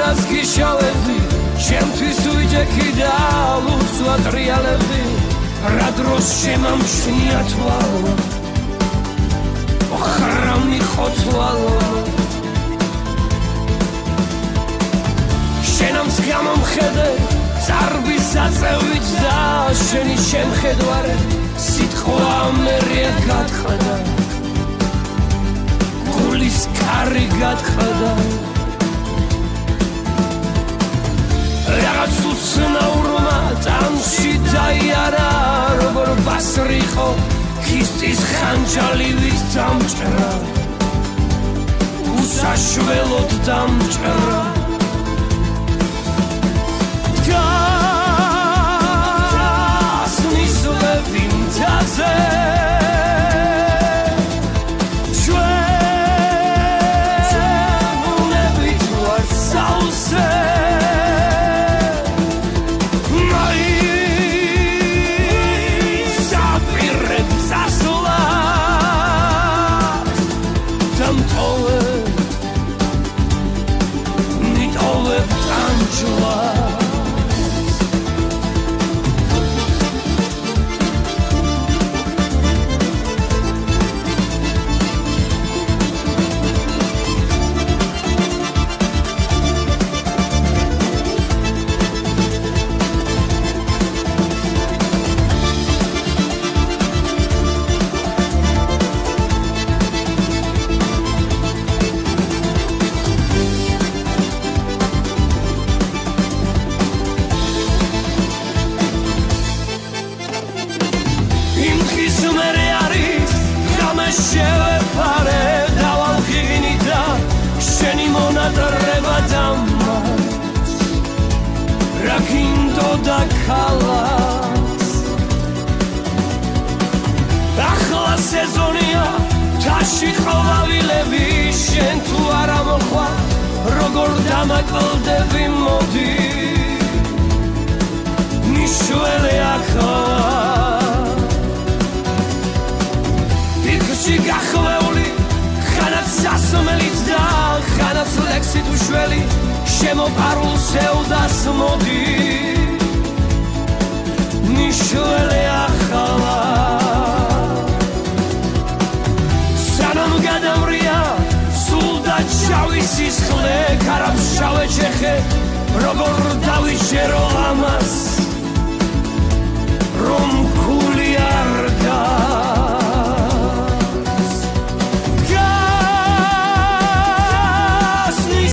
არას გიშავებდი ჩემთვის უჯექი და ლუცვა ტრიალებდი რა დროს შემამჩნია თვალო ხრამი ხოცვალო შენამს გამომხედე წარბის საწევით და შენი შემხედვარე სიტყვა მერია გათხრდა გულის კარი გათხრდა რაღაც უცნაურმა ტანში დაიარა როგორ ბასრიხო ქისტის ხანჯალივით დამჭრა უსაშველოდ დამჭრა გასნის ლევი მთაზე ჩვენუნებით ვარ სავსე შევეფარე დავალღინი და შენი მონატრება დამას რა გინდოდა ქალას ახლა სეზონია თაში ხოვავილები შენ თუ არა მოხვალ როგორ დამაკლდები მოდი მიშველი ახლა გახლეული ხანაც სასმელით და ხანაც ლექსით უშველი შემოპარულ სევდას მოდი მიშველი ახლა სანამ გადამრია სულ და ჩავისის ხლე კარამშავე ჩეხე როგორ დავიჯერო ამას რომ